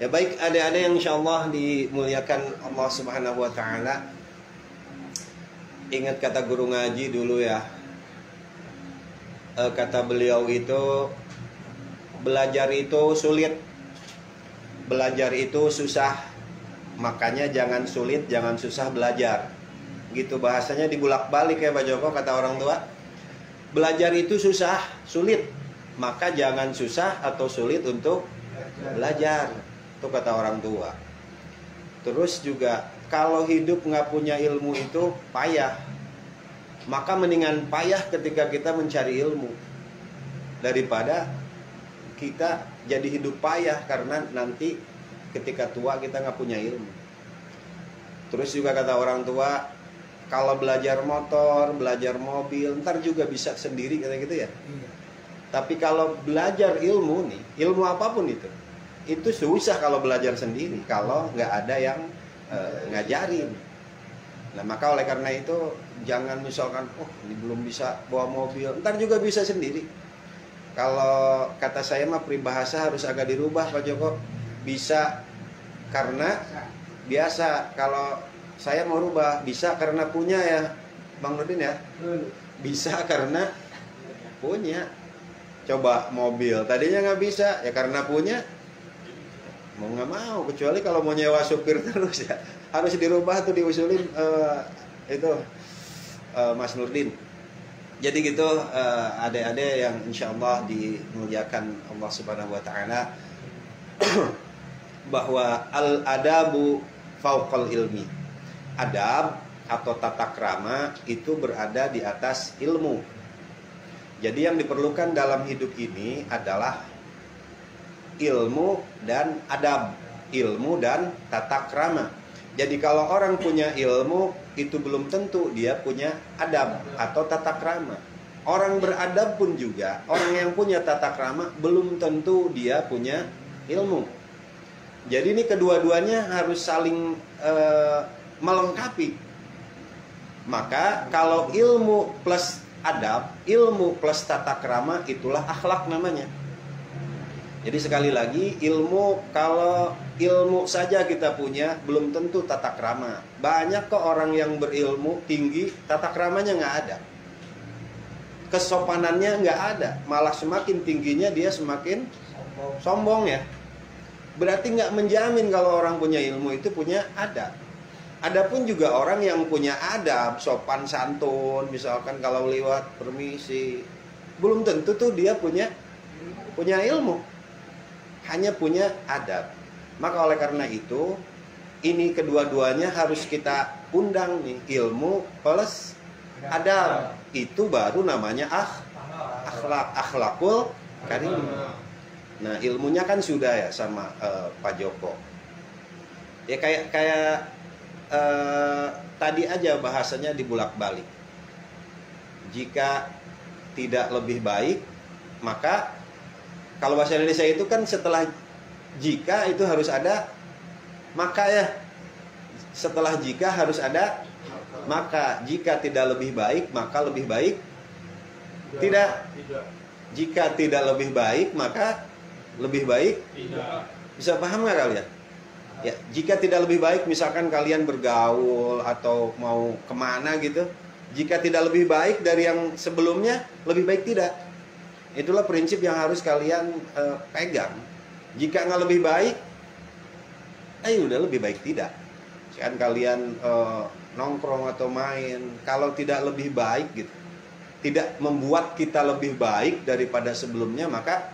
Ya baik, adik-adik yang insyaallah dimuliakan Allah Subhanahu wa taala. Ingat kata guru ngaji dulu ya. Kata beliau itu, belajar itu sulit, belajar itu susah. Makanya jangan sulit, jangan susah belajar. Gitu bahasanya dibulak-balik ya Pak Joko, kata orang tua. Belajar itu susah, sulit. Maka jangan susah atau sulit untuk belajar. Itu kata orang tua. Terus juga kalau hidup nggak punya ilmu itu payah. Maka mendingan payah ketika kita mencari ilmu daripada kita jadi hidup payah karena nanti ketika tua kita nggak punya ilmu. Terus juga kata orang tua, kalau belajar motor, belajar mobil, ntar juga bisa sendiri kayak gitu ya. Tapi kalau belajar ilmu nih, ilmu apapun itu susah kalau belajar sendiri, kalau nggak ada yang ngajarin. Nah maka oleh karena itu jangan misalkan, oh ini belum bisa bawa mobil, ntar juga bisa sendiri. Kalau kata saya mah peribahasa harus agak dirubah Pak Joko. Bisa karena biasa. Kalau saya mau rubah, bisa karena punya ya Bang Nurdin ya. Bisa karena punya. Coba mobil, tadinya nggak bisa, ya karena punya. Mau nggak mau, kecuali kalau mau nyewa supir terus ya harus dirubah tuh, diusulin Mas Nurdin. Jadi gitu adik-adik yang insyaallah dimuliakan Allah Subhanahu wa taala, bahwa al-adabu fauqal ilmi. Adab atau tata krama itu berada di atas ilmu. Jadi yang diperlukan dalam hidup ini adalah ilmu dan adab, ilmu dan tata krama. Jadi kalau orang punya ilmu itu belum tentu dia punya adab atau tata krama. Orang beradab pun juga, orang yang punya tata krama belum tentu dia punya ilmu. Jadi ini kedua-duanya harus saling melengkapi. Maka kalau ilmu plus adab, ilmu plus tata krama, itulah akhlak namanya. Jadi sekali lagi, ilmu, kalau ilmu saja kita punya belum tentu tata krama. Banyak kok orang yang berilmu tinggi, tata kramanya nggak ada, kesopanannya nggak ada, malah semakin tingginya dia semakin sombong ya. Berarti nggak menjamin kalau orang punya ilmu itu punya adab. Adapun juga orang yang punya adab, sopan santun, misalkan kalau lewat permisi, belum tentu tuh dia punya ilmu. Hanya punya adab. Maka oleh karena itu, ini kedua-duanya harus kita undang nih, ilmu plus adab. Itu baru namanya akhlakul karim. Nah ilmunya kan sudah ya sama Pak Joko. Ya kayak tadi aja bahasanya dibulak-balik. Jika tidak lebih baik, maka kalau bahasa Indonesia itu kan setelah jika itu harus ada maka ya. Setelah jika harus ada maka. Jika tidak lebih baik, maka lebih baik tidak. Jika tidak lebih baik, maka lebih baik tidak. Bisa paham nggak kalian? Ya, jika tidak lebih baik, misalkan kalian bergaul atau mau kemana gitu, jika tidak lebih baik dari yang sebelumnya, lebih baik tidak. Itulah prinsip yang harus kalian pegang. Jika nggak lebih baik, udah lebih baik tidak. Kan kalian nongkrong atau main, kalau tidak lebih baik gitu, tidak membuat kita lebih baik daripada sebelumnya, maka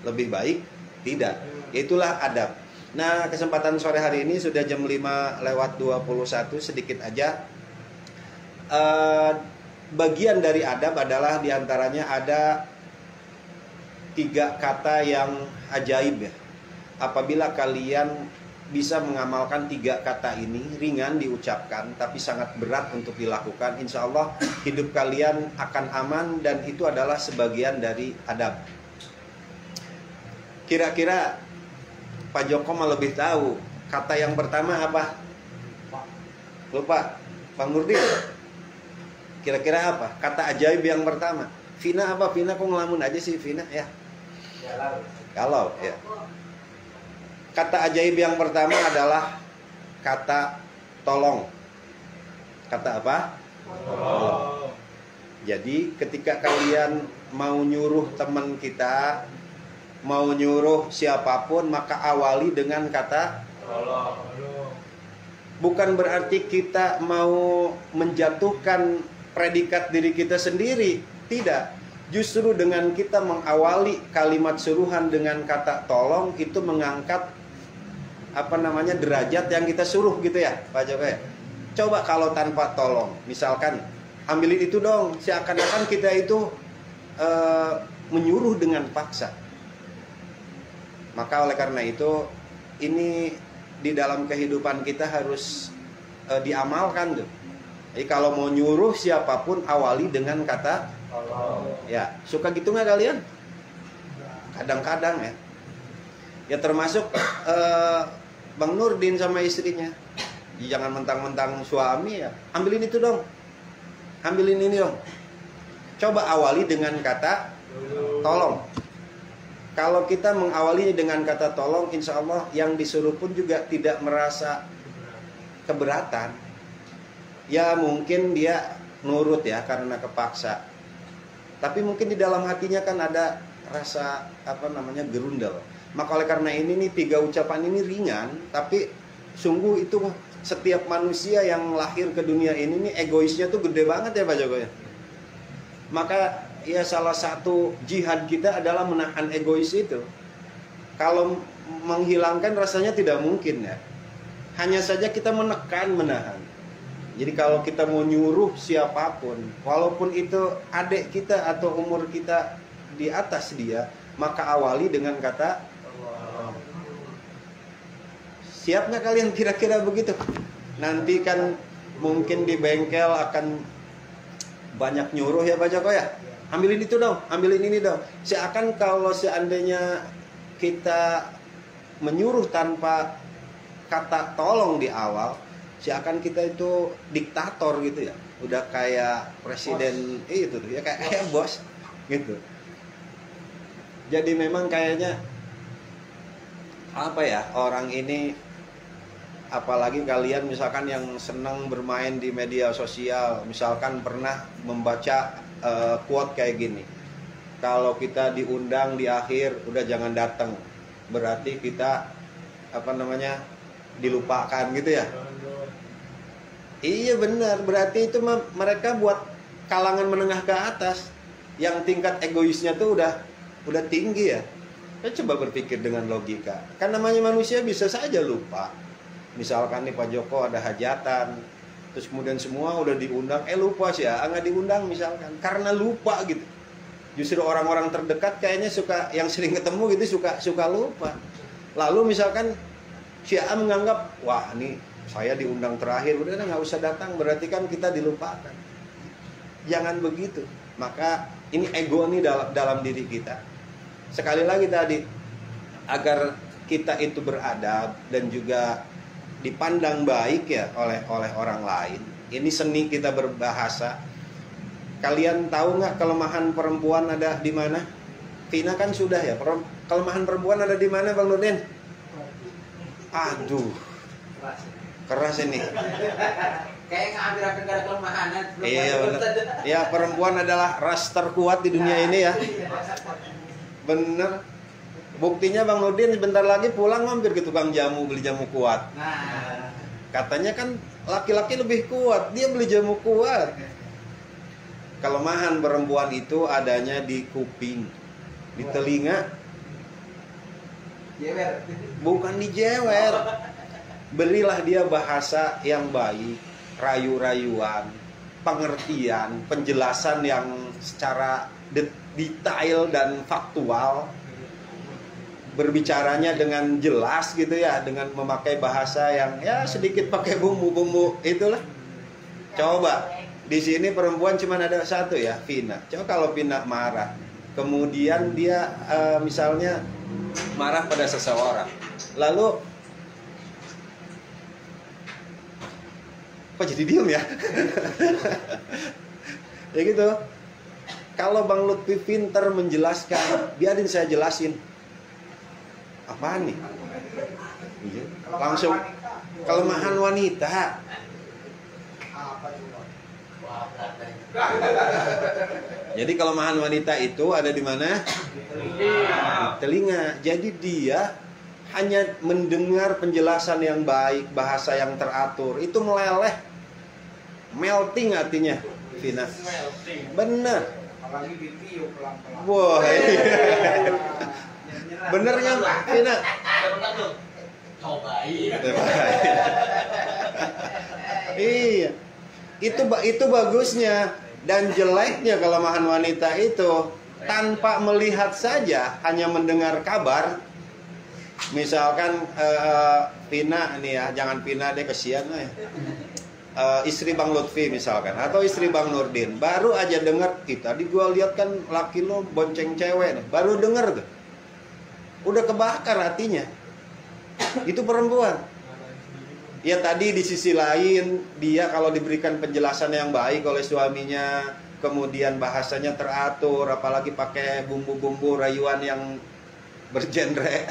lebih baik tidak. Itulah adab. Nah kesempatan sore hari ini sudah jam 5:21, sedikit aja. Bagian dari adab adalah diantaranya ada 3 kata yang ajaib ya. Apabila kalian bisa mengamalkan 3 kata ini, ringan diucapkan tapi sangat berat untuk dilakukan, insya Allah hidup kalian akan aman, dan itu adalah sebagian dari adab. Kira-kira Pak Joko mah lebih tahu. Kata yang pertama apa? Lupa. Bang Nurdin, kira-kira apa? Kata ajaib yang pertama. Vina apa? Vina kok ngelamun aja sih Vina ya? Galau ya. Kata ajaib yang pertama adalah kata tolong. Kata apa? Tolong. Jadi ketika kalian mau nyuruh teman kita, mau nyuruh siapapun, maka awali dengan kata tolong. Bukan berarti kita mau menjatuhkan predikat diri kita sendiri. Tidak. Justru dengan kita mengawali kalimat suruhan dengan kata tolong, itu mengangkat derajat yang kita suruh gitu ya Pak Joko ya. Coba kalau tanpa tolong, misalkan ambilin itu dong, seakan-akan kita itu menyuruh dengan paksa. Maka oleh karena itu, ini di dalam kehidupan kita harus diamalkan tuh. Jadi kalau mau nyuruh siapapun, awali dengan kata tolong. Ya, suka gitu nggak kalian? Kadang-kadang ya. Ya termasuk Bang Nurdin sama istrinya. Jangan mentang-mentang suami ya, ambilin itu dong, ambilin ini dong. Coba awali dengan kata tolong. Kalau kita mengawalinya dengan kata tolong, insya Allah yang disuruh pun juga tidak merasa keberatan. Ya mungkin dia nurut ya karena kepaksa. Tapi mungkin di dalam hatinya kan ada rasa gerundel. Maka oleh karena ini nih 3 ucapan ini ringan, tapi sungguh itu setiap manusia yang lahir ke dunia ini nih egoisnya tuh gede banget ya Pak Joko ya. Maka ya salah satu jihad kita adalah menahan egois itu. Kalau menghilangkan rasanya tidak mungkin ya. Hanya saja kita menahan. Jadi kalau kita mau nyuruh siapapun, walaupun itu adik kita atau umur kita di atas dia, maka awali dengan kata siap nggak kalian kira-kira begitu? Nanti kan mungkin di bengkel akan banyak nyuruh ya Pak Joko ya. Ambilin itu dong, ambilin ini dong. Seakan kalau seandainya kita menyuruh tanpa kata tolong di awal, seakan kita itu diktator gitu ya. Udah kayak presiden itu tuh ya, kayak bos gitu. Jadi memang kayaknya orang ini, apalagi kalian misalkan yang senang bermain di media sosial, misalkan pernah membaca quote kayak gini, kalau kita diundang di akhir udah jangan datang, berarti kita dilupakan gitu ya. Iya benar, berarti itu mereka buat kalangan menengah ke atas yang tingkat egoisnya tuh udah tinggi ya. Coba berpikir dengan logika, kan namanya manusia bisa saja lupa. Misalkan nih Pak Joko ada hajatan, terus kemudian semua udah diundang, lupa sih ya, nggak diundang misalkan, karena lupa gitu. Justru orang-orang terdekat kayaknya suka, yang sering ketemu gitu suka lupa. Lalu misalkan si A menganggap, wah ini saya diundang terakhir, udah nggak usah datang, berarti kan kita dilupakan. Jangan begitu. Maka ini ego nih dalam diri kita. Sekali lagi tadi, agar kita itu beradab dan juga dipandang baik ya oleh orang lain. Ini seni kita berbahasa. Kalian tahu nggak kelemahan perempuan ada di mana? Vina kan sudah ya. Kelemahan perempuan ada di mana Bang Nurdin? Aduh, keras ini. Kayak ngambil ada kelemahan. Iya benar. Ya perempuan adalah ras terkuat di dunia ini ya. Bener. Buktinya Bang Nurdin sebentar lagi pulang mampir ke tukang jamu beli jamu kuat. Nah, katanya kan laki-laki lebih kuat, dia beli jamu kuat. Kelemahan perempuan itu adanya di kuping, di telinga. jewer. Bukan di jewer. Berilah dia bahasa yang baik, rayu-rayuan, pengertian, penjelasan yang secara detail dan faktual. Berbicaranya dengan jelas gitu ya, dengan memakai bahasa yang ya sedikit pakai bumbu-bumbu itulah. Coba di sini perempuan cuma ada satu ya, Vina. Coba kalau Vina marah, kemudian dia misalnya marah pada seseorang, lalu kok jadi diem ya? Ya gitu. Kalau Bang Lutfi pinter menjelaskan, biarin saya jelasin. Apaan nih? Iya. Langsung kelemahan wanita. Jadi kelemahan wanita itu ada di mana? Telinga. Jadi dia hanya mendengar penjelasan yang baik, bahasa yang teratur, itu meleleh. Melting artinya, Vina. Bener. Apalagi ditiup pelan-pelan. Wah, iya. Benernya Vina. Cobain. Iya. Itu bagusnya. Dan jeleknya kelemahan wanita itu tanpa melihat saja, hanya mendengar kabar. Misalkan Vina nih ya, jangan Vina deh, kesian lah ya. Istri Bang Lutfi misalkan, atau istri Bang Nurdin, baru aja dengar, tadi gua lihat kan laki lo bonceng cewek nih, baru denger tuh, udah kebakar hatinya. Itu perempuan. Ya tadi di sisi lain, dia kalau diberikan penjelasan yang baik oleh suaminya, kemudian bahasanya teratur, apalagi pakai bumbu-bumbu rayuan yang bergenre,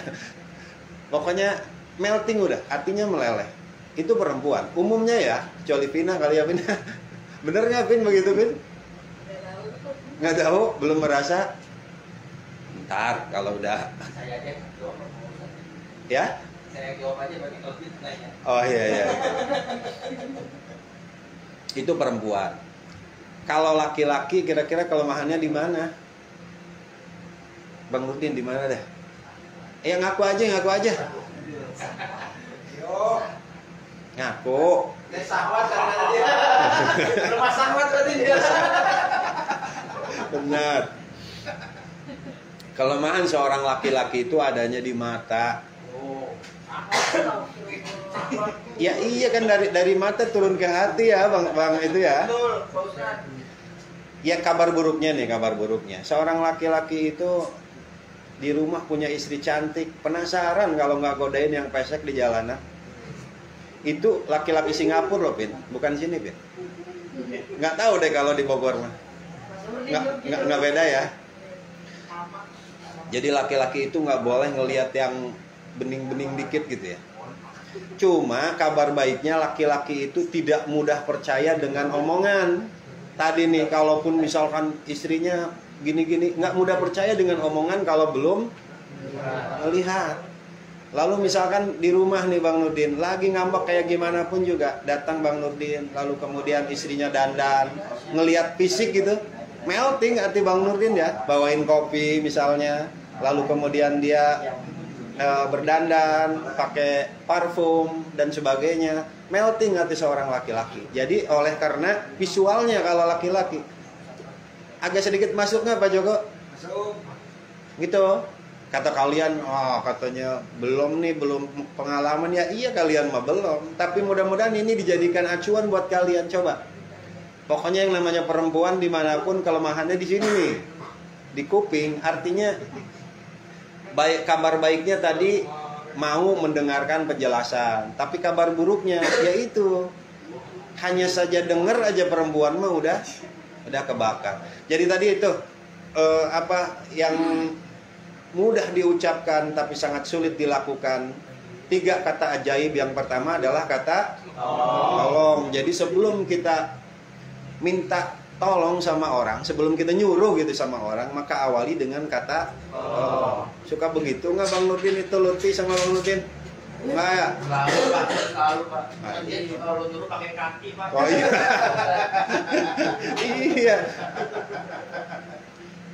pokoknya melting udah, artinya meleleh. Itu perempuan. Umumnya ya, kecuali Vina kali ya Vina. Bener nggak Vin begitu Vin? Nggak tahu, belum merasa. Ntar kalau udah. Saya aja jawab. Ya? Saya jawab aja bagi Covid nanya. Oh iya. Itu perempuan. Kalau laki-laki kira-kira kelemahannya di mana? Bang Nurdin di mana deh? Ngaku aja. Yo. Ngaku. Dia sahwat karena dia. Rumah sahwat berarti dia. Benar. Kelemahan seorang laki-laki itu adanya di mata. Ya iya kan, dari mata turun ke hati ya bang itu ya. Ya kabar buruknya. Seorang laki-laki itu di rumah punya istri cantik, penasaran kalau nggak godain yang pesek di jalanan. Itu laki-laki Singapura loh Pin, bukan sini Pin. Nggak tahu deh kalau di Bogor mah. Nggak beda ya. Jadi laki-laki itu nggak boleh ngelihat yang bening-bening dikit gitu ya. Cuma kabar baiknya laki-laki itu tidak mudah percaya dengan omongan. Tadi nih, kalaupun misalkan istrinya gini-gini, nggak mudah percaya dengan omongan kalau belum melihat. Lalu misalkan di rumah nih Bang Nurdin, lagi ngambek kayak gimana pun juga, datang Bang Nurdin, lalu kemudian istrinya dandan, ngelihat fisik gitu, melting hati Bang Nurdin ya, bawain kopi misalnya, lalu kemudian dia berdandan, pakai parfum dan sebagainya, melting hati seorang laki-laki. Jadi oleh karena visualnya kalau laki-laki agak sedikit masuk nggak Pak Joko? Masuk. Gitu. Kata kalian, katanya belum pengalaman ya. Iya kalian mah belum. Tapi mudah-mudahan ini dijadikan acuan buat kalian. Coba. Pokoknya yang namanya perempuan dimanapun kelemahannya di sini nih, di kuping. Artinya baik, kabar baiknya tadi mau mendengarkan penjelasan, tapi kabar buruknya yaitu hanya saja dengar aja perempuan mah udah kebakar. Jadi tadi itu apa yang mudah diucapkan tapi sangat sulit dilakukan. 3 kata ajaib. Yang pertama adalah kata tolong. Jadi sebelum kita minta tolong sama orang, sebelum kita nyuruh gitu sama orang, maka awali dengan kata tolong. Suka begitu nggak Bang Nurdin itu, Lutfi sama Bang Nurdin? Enggak ya? Selalu Pak. Dia kalau nyuruh pakai kaki Pak. Oh iya. Iya.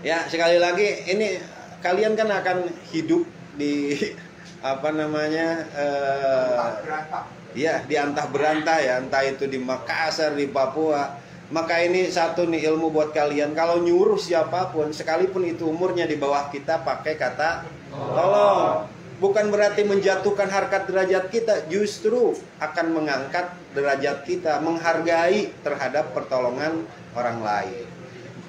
Ya sekali lagi, ini kalian kan akan hidup di apa namanya? Ya di antah berantah ya, entah itu di Makassar, di Papua. Maka ini satu nih ilmu buat kalian, kalau nyuruh siapapun, sekalipun itu umurnya di bawah kita, pakai kata tolong. Bukan berarti menjatuhkan harkat derajat kita, justru akan mengangkat derajat kita, menghargai terhadap pertolongan orang lain.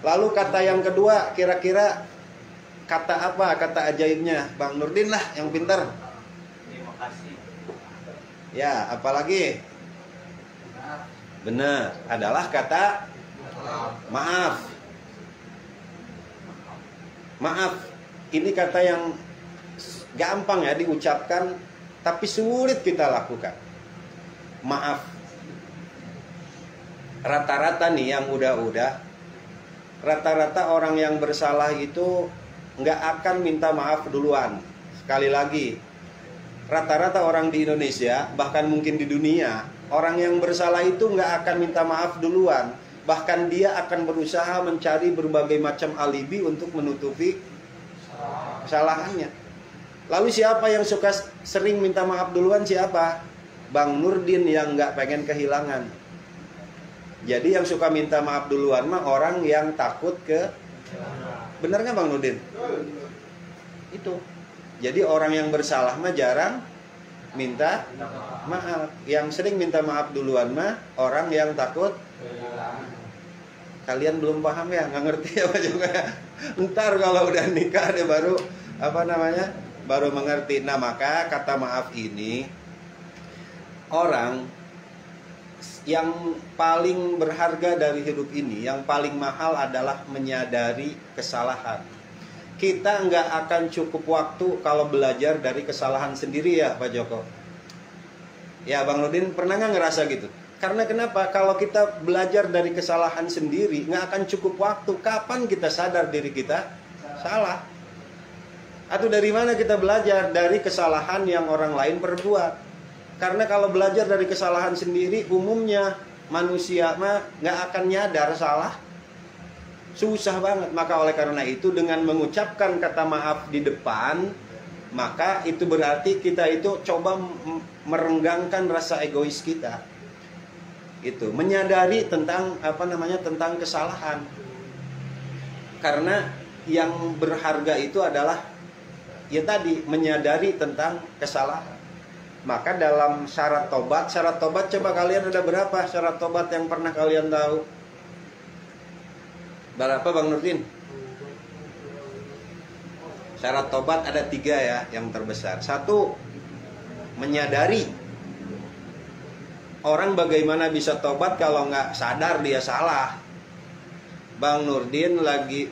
Lalu kata yang kedua, kira-kira kata apa? Kata ajaibnya Bang Nurdin lah yang pintar. Terima kasih. Ya, apalagi? Benar, adalah kata maaf. Maaf, ini kata yang gampang ya diucapkan, tapi sulit kita lakukan. Maaf. Rata-rata nih yang udah-udah, rata-rata orang yang bersalah itu nggak akan minta maaf duluan. Sekali lagi, rata-rata orang di Indonesia, bahkan mungkin di dunia, orang yang bersalah itu nggak akan minta maaf duluan. Bahkan dia akan berusaha mencari berbagai macam alibi untuk menutupi kesalahannya. Lalu siapa yang suka sering minta maaf duluan? Siapa? Bang Nurdin yang nggak pengen kehilangan. Jadi yang suka minta maaf duluan mah orang yang takut ke... Bener nggak Bang Nurdin? Itu. Jadi orang yang bersalah mah jarang minta maaf. Yang sering minta maaf duluan mah orang yang takut. Kalian belum paham ya? Nggak ngerti apa juga. Ntar kalau udah nikah deh baru baru mengerti. Nah maka kata maaf ini, orang yang paling berharga dari hidup ini, yang paling mahal adalah menyadari kesalahan. Kita nggak akan cukup waktu kalau belajar dari kesalahan sendiri ya Pak Joko. Ya Bang Nurdin pernah nggak ngerasa gitu? Karena kenapa? Kalau kita belajar dari kesalahan sendiri, nggak akan cukup waktu. Kapan kita sadar diri kita salah? Atau dari mana kita belajar? Dari kesalahan yang orang lain perbuat. Karena kalau belajar dari kesalahan sendiri, umumnya manusia mah nggak akan nyadar salah. Susah banget. Maka oleh karena itu dengan mengucapkan kata maaf di depan, maka itu berarti kita itu coba merenggangkan rasa egois kita. Itu menyadari tentang tentang kesalahan. Karena yang berharga itu adalah ya tadi menyadari tentang kesalahan. Maka dalam syarat tobat coba kalian ada berapa syarat tobat yang pernah kalian tahu? Berapa Bang Nurdin? Syarat tobat ada 3 ya yang terbesar. 1, menyadari. Orang bagaimana bisa tobat kalau nggak sadar dia salah? Bang Nurdin lagi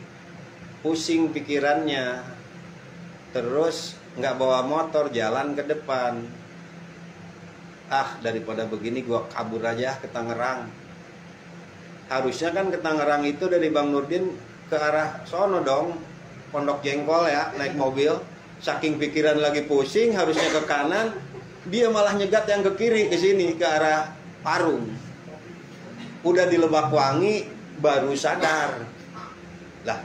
pusing pikirannya, terus nggak bawa motor jalan ke depan. Daripada begini gua kabur aja ke Tangerang. Harusnya kan ke Tangerang itu dari Bang Nurdin ke arah sono dong, Pondok Jengkol ya, naik mobil. Saking pikiran lagi pusing, harusnya ke kanan, dia malah nyegat yang ke kiri, ke sini, ke arah Parung. Udah di Lebakwangi baru sadar. Lah,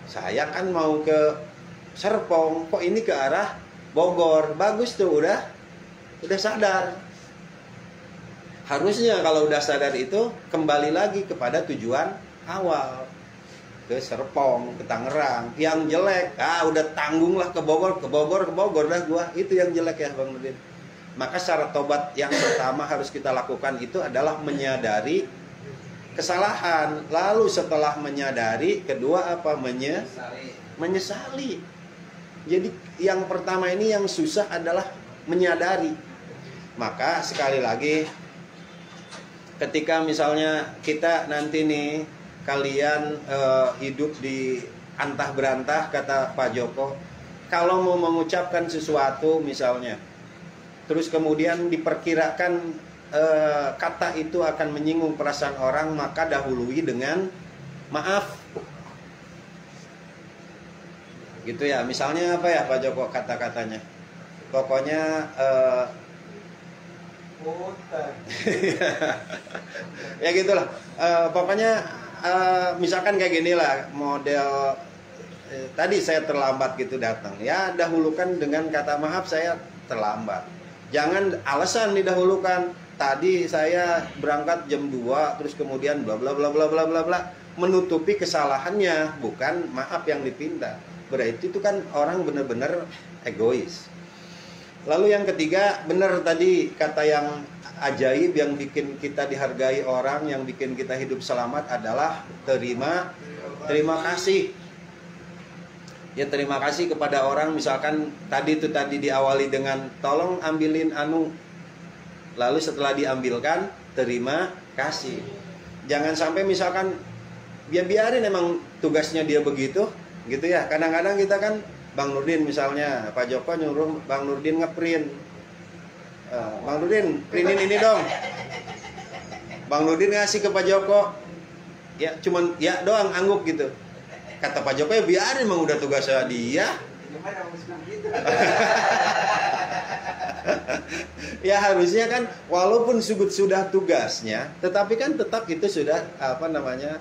saya kan mau ke Serpong, kok ini ke arah Bogor. Bagus tuh, udah sadar. Harusnya kalau udah sadar itu kembali lagi kepada tujuan awal, ke Serpong, ke Tangerang. Yang jelek, udah tanggunglah ke Bogor dah gua. Itu yang jelek ya Bang Nurdin. Maka syarat tobat yang pertama harus kita lakukan itu adalah menyadari kesalahan. Lalu setelah menyadari, kedua apa? Menyesali. Jadi yang pertama ini yang susah adalah menyadari. Maka sekali lagi, ketika misalnya kita nanti nih, kalian hidup di antah berantah, kata Pak Joko, kalau mau mengucapkan sesuatu misalnya, terus kemudian diperkirakan kata itu akan menyinggung perasaan orang, maka dahului dengan maaf. Gitu ya, misalnya apa ya Pak Joko kata-katanya? Pokoknya ya gitulah. Pokoknya misalkan kayak gini lah, model tadi saya terlambat gitu datang. Ya dahulukan dengan kata maaf, saya terlambat. Jangan alasan didahulukan. Tadi saya berangkat jam 2, terus kemudian bla bla bla bla bla bla bla, menutupi kesalahannya, bukan maaf yang dipinta. Berarti itu kan orang benar-benar egois. Lalu yang ketiga, benar tadi kata yang ajaib yang bikin kita dihargai orang, yang bikin kita hidup selamat adalah terima kasih. Ya terima kasih kepada orang, misalkan tadi diawali dengan tolong ambilin anu. Lalu setelah diambilkan, terima kasih. Jangan sampai misalkan biarin emang tugasnya dia begitu, gitu ya. Kadang-kadang kita kan Bang Nurdin misalnya, Pak Joko nyuruh Bang Nurdin ngeprint. Bang Nurdin, printin ini dong. Bang Nurdin ngasih ke Pak Joko. Ya, cuman ya doang angguk gitu. Kata Pak Joko, ya biarin, emang udah tugasnya dia. Gimana harus begitu? Ya harusnya kan walaupun sudah tugasnya, tetapi kan tetap itu sudah apa namanya,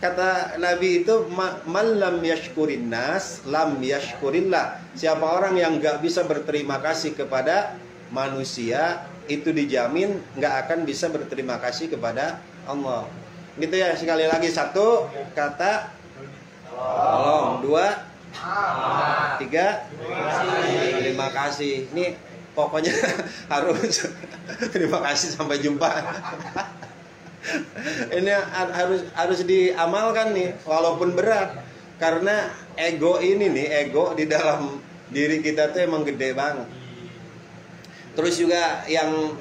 kata Nabi itu, man lam yashkurin nas lam yashkurillah. Siapa orang yang nggak bisa berterima kasih kepada manusia, itu dijamin nggak akan bisa berterima kasih kepada Allah. Gitu ya. Sekali lagi, satu kata tolong, dua, tiga, terima kasih. Ini pokoknya harus terima kasih, sampai jumpa. Ini harus diamalkan nih, walaupun berat, karena ego ini nih, ego di dalam diri kita tuh emang gede banget. Terus juga yang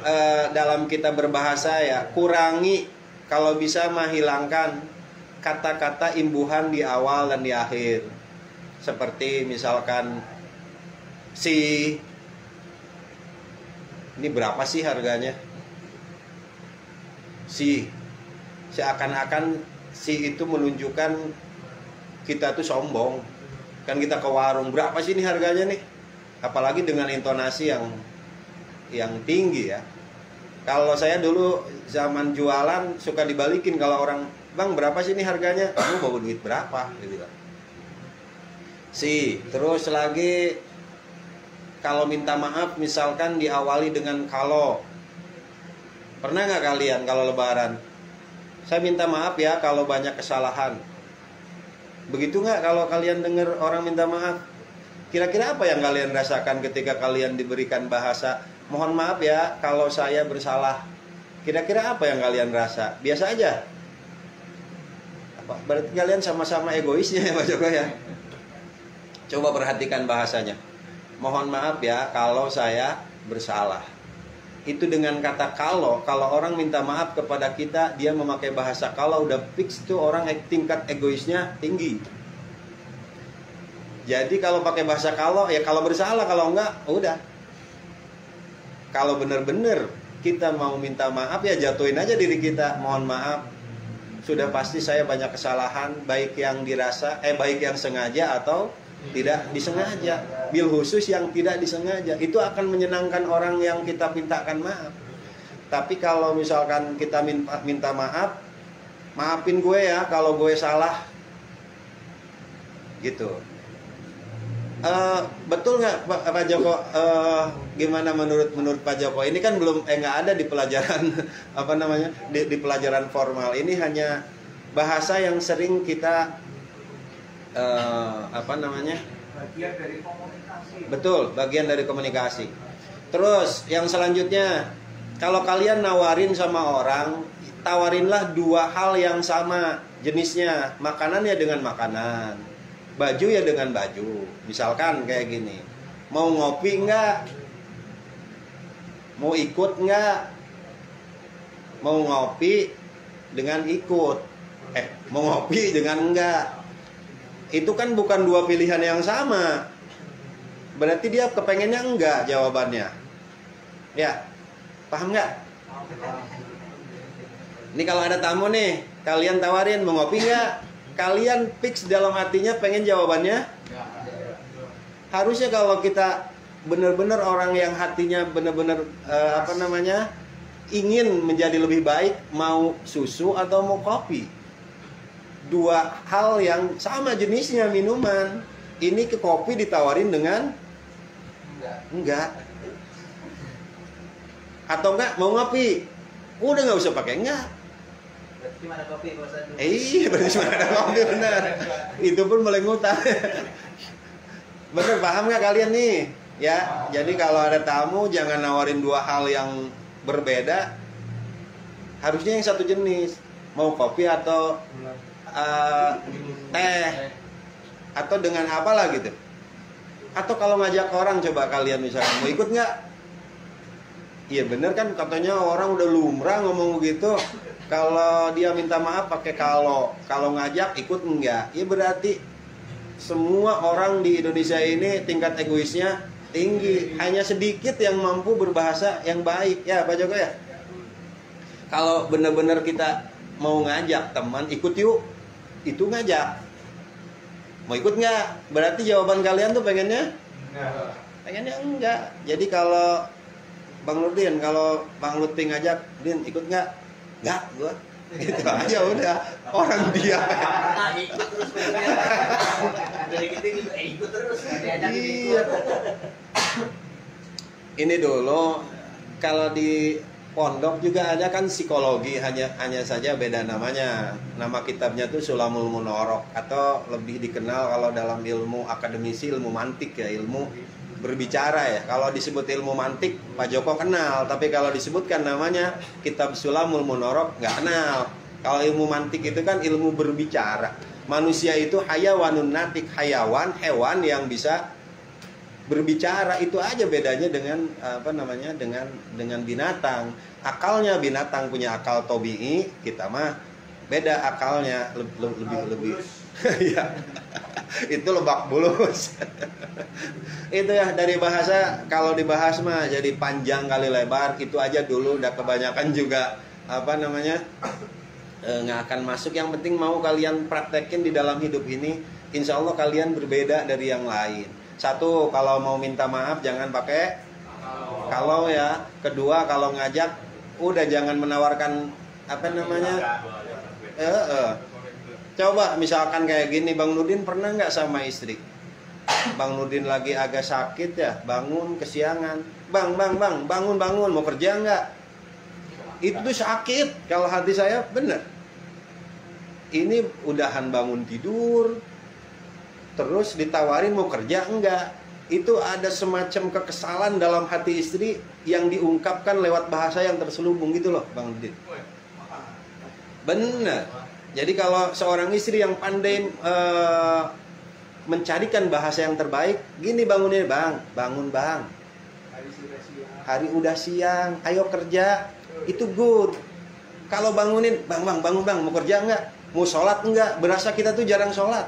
dalam kita berbahasa ya, kurangi, kalau bisa mah hilangkan kata-kata imbuhan di awal dan di akhir. Seperti misalkan ini berapa sih harganya? Seakan-akan itu menunjukkan kita tuh sombong. Kan kita ke warung, berapa sih ini harganya nih? Apalagi dengan intonasi yang tinggi ya. Kalau saya dulu zaman jualan suka dibalikin, kalau orang, "Bang, berapa sih ini harganya?" "Kamu bawa duit berapa?" gitu kan. Terus lagi kalau minta maaf misalkan diawali dengan kalau. Pernah nggak kalian kalau lebaran, "Saya minta maaf ya kalau banyak kesalahan." Begitu nggak kalau kalian dengar orang minta maaf? Kira-kira apa yang kalian rasakan ketika kalian diberikan bahasa, "Mohon maaf ya kalau saya bersalah"? Kira-kira apa yang kalian rasa? Biasa aja? Berarti kalian sama-sama egoisnya ya Pak Joko ya? Coba perhatikan bahasanya. "Mohon maaf ya kalau saya bersalah." Itu dengan kata kalau orang minta maaf kepada kita, dia memakai bahasa kalau, udah fix tuh orang tingkat egoisnya tinggi. Jadi kalau pakai bahasa kalau, ya kalau bersalah, kalau enggak, udah. Kalau benar-benar kita mau minta maaf, ya jatuhin aja diri kita. "Mohon maaf, sudah pasti saya banyak kesalahan, baik yang baik yang sengaja atau tidak disengaja." Bil khusus yang tidak disengaja, itu akan menyenangkan orang yang kita mintakan maaf. Tapi kalau misalkan kita minta maaf, "Maafin gue ya kalau gue salah," gitu. Betul nggak Pak Joko? Gimana menurut Pak Joko? Ini kan belum nggak ada di pelajaran apa namanya, di pelajaran formal. Ini hanya bahasa yang sering kita Bagian dari komunikasi. Betul, bagian dari komunikasi. Terus yang selanjutnya, kalau kalian nawarin sama orang, tawarinlah dua hal yang sama jenisnya. Makanan ya dengan makanan, baju ya dengan baju. Misalkan kayak gini, "Mau ngopi enggak? Mau ikut enggak?" Mau ngopi dengan ikut, mau ngopi dengan enggak. Itu kan bukan dua pilihan yang sama. Berarti dia kepengennya enggak jawabannya. Ya, paham nggak? Ini kalau ada tamu nih, kalian tawarin, "Mau ngopi enggak?" Kalian fix dalam hatinya pengen jawabannya. Harusnya kalau kita benar-benar orang yang hatinya benar-benar ingin menjadi lebih baik, mau susu atau mau kopi. Dua hal yang sama jenisnya minuman. Ini ke kopi ditawarin dengan enggak. Atau enggak mau ngopi, udah nggak usah pakai enggak. Berarti cuma ada kopi bosan. Iya, berarti cuma ada kopi, benar. Itu pun mulai ngutang. Bener, paham nggak kalian nih? Ya, jadi kalau ada tamu jangan nawarin dua hal yang berbeda. Harusnya yang satu jenis. Mau kopi atau teh, atau dengan apalah gitu. Atau kalau ngajak orang, coba kalian misalkan, "Mau ikut nggak?" Iya bener kan, katanya orang udah lumrah ngomong begitu. Kalau dia minta maaf pakai kalau ngajak ikut enggak, ya berarti Semua orang di Indonesia ini tingkat egoisnya tinggi. Hanya sedikit yang mampu berbahasa yang baik. Ya Pak Joko ya. Kalau benar-benar kita mau ngajak teman, ikut yuk. Itu ngajak. Mau ikut nggak? Berarti jawaban kalian tuh pengennya? Pengennya enggak. Jadi kalau Bang Nurdin, kalau Bang Lutfi ngajak, Din ikut nggak? Nggak, gua. Itu aja udah. Orang dia. Pernah ikut terus dari kita ikut terus diajak Iya. Ini dulu kalau di pondok juga ada kan psikologi, hanya saja beda namanya. Nama kitabnya tuh Sulamul Munorok, atau lebih dikenal kalau dalam ilmu akademisi ilmu mantik ya, ilmu berbicara ya. Kalau disebut ilmu mantik Pak Joko kenal, tapi kalau disebutkan namanya kitab Sulamul Munorok nggak kenal. Kalau ilmu mantik itu kan ilmu berbicara. Manusia itu hayawanun natik, hayawan, hewan yang bisa berbicara. Itu aja bedanya dengan apa namanya, dengan binatang. Akalnya binatang punya akal tobi'i, kita mah beda akalnya, lebih ya. Itu lebak bulus. Itu ya dari bahasa, kalau dibahas mah jadi panjang kali lebar. Itu aja dulu, udah kebanyakan juga apa namanya nggak akan masuk. Yang penting mau kalian praktekin di dalam hidup ini, insya Allah kalian berbeda dari yang lain. Satu, kalau mau minta maaf jangan pakai kalau ya. Kedua, kalau ngajak udah jangan menawarkan apa namanya. Coba misalkan kayak gini, Bang Nurdin pernah nggak sama istri? Bang Nurdin lagi agak sakit ya, bangun kesiangan. Bang, bangun, mau kerja nggak? Itu tuh sakit. Kalau hati saya bener. Ini udahan bangun tidur, terus ditawarin mau kerja enggak. Itu ada semacam kekesalan dalam hati istri yang diungkapkan lewat bahasa yang terselubung gitu loh, Bang Nurdin. Bener. Jadi kalau seorang istri yang pandai mencarikan bahasa yang terbaik, gini bangunnya, Bang, bangun Bang. Hari udah siang, ayo kerja. Itu good. Kalau bangunin, Bang, bangun Bang, mau kerja enggak? Mau sholat enggak? Berasa kita tuh jarang sholat.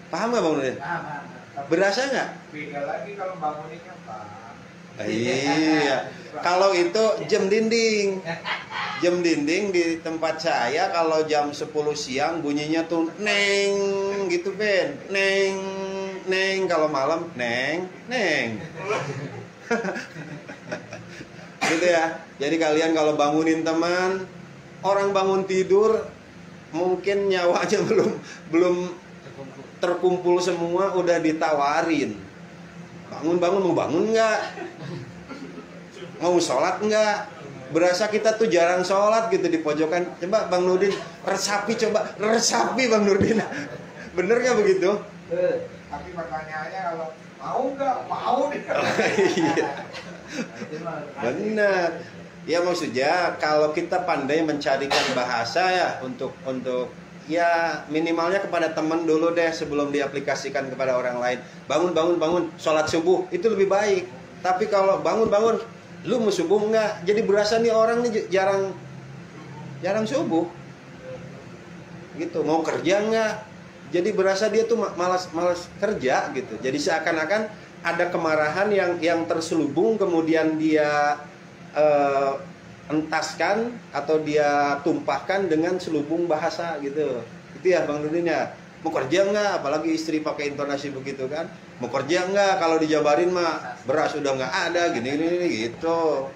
Paham nggak Bang Nurdin? Paham. Berasa nggak? Beda lagi kalau banguninnya Pak. Iya. Kalau itu jam dinding. Jam dinding di tempat saya kalau jam 10 siang bunyinya tuh neng gitu Ben. Neng. Kalau malam neng. Gitu ya. Jadi kalian kalau bangunin teman, orang bangun tidur mungkin nyawanya belum terkumpul semua, udah ditawarin. Bangun, mau bangun nggak? Mau sholat nggak? Berasa kita tuh jarang sholat gitu di pojokan. Coba Bang Nurdin resapi Bang Nurdin. Bener nggak begitu? Tapi pertanyaannya kalau mau nggak? Mau nih. Iya. Bener. Ya maksudnya kalau kita pandai mencarikan bahasa ya untuk ya minimalnya kepada teman dulu deh sebelum diaplikasikan kepada orang lain. Bangun, sholat subuh itu lebih baik. Tapi kalau bangun, lu mau subuh enggak? Jadi berasa nih orang nih jarang subuh. Gitu, mau kerja enggak? Jadi berasa dia tuh malas kerja gitu. Jadi seakan-akan ada kemarahan yang terselubung, kemudian dia entaskan atau dia tumpahkan dengan selubung bahasa gitu. Itu ya Bang Nurdin ya. Mau kerja enggak? Apalagi istri pakai intonasi begitu kan. Mau kerja enggak? Kalau dijabarin mah beras udah enggak ada gini gitu.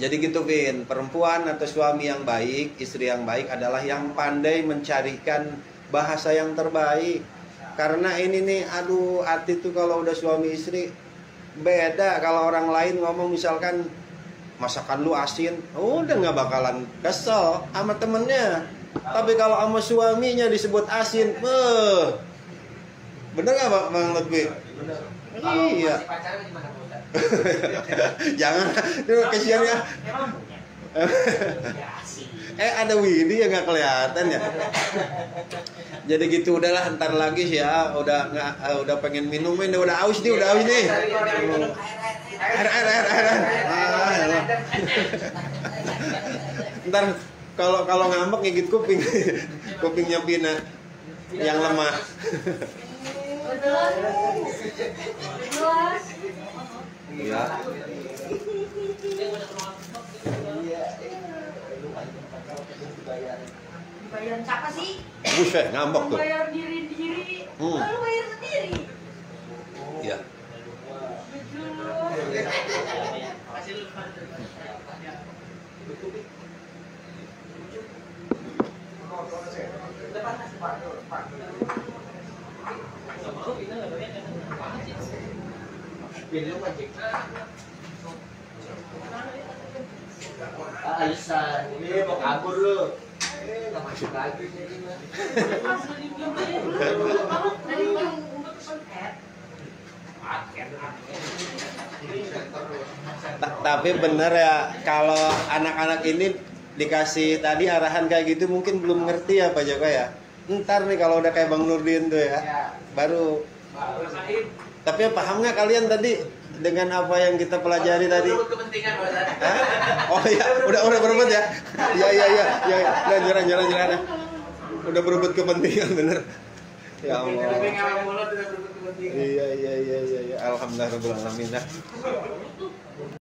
Jadi gitu Vin, perempuan atau suami yang baik, istri yang baik adalah yang pandai mencarikan bahasa yang terbaik. Karena ini nih, aduh arti tuh kalau udah suami istri beda. Kalau orang lain ngomong misalkan masakan lu asin, udah nggak bakalan kesel sama temennya. Tapi kalau sama suaminya disebut asin, bener nggak Bang Lutfi? Iya. Pacaran gimana Pak Ustaz? Jangan, itu kesian ya. Emang punya? Ya asik. Ada Widi ya nggak kelihatan ya. Jadi gitu udahlah, ntar lagi sih ya. Udah pengen minum ini, udah aus nih. Air. Ntar kalau ngambek ngigit kupingnya Pina. yang lemah. Iya. Bayaran siapa sih? Buset, ngambek tuh. Bayar diri-diri. Lalu bayar sendiri. Iya. Alisan, ini mau kabur lu. Nggak masuk lagi nih. Dari belum untuk konten. Tapi bener ya, kalau anak-anak ini dikasih tadi arahan kayak gitu mungkin belum ngerti ya Pak Joko ya. Ntar nih kalau udah kayak Bang Nurdin tuh ya, baru. Tapi paham nggak kalian tadi dengan apa yang kita pelajari tadi? Kepentingan Hah? Oh iya, udah berebut ya? Iya. Jangan. Udah berebut kepentingan bener. Ya Allah. Iya. Alhamdulillah rabbil alamin dah.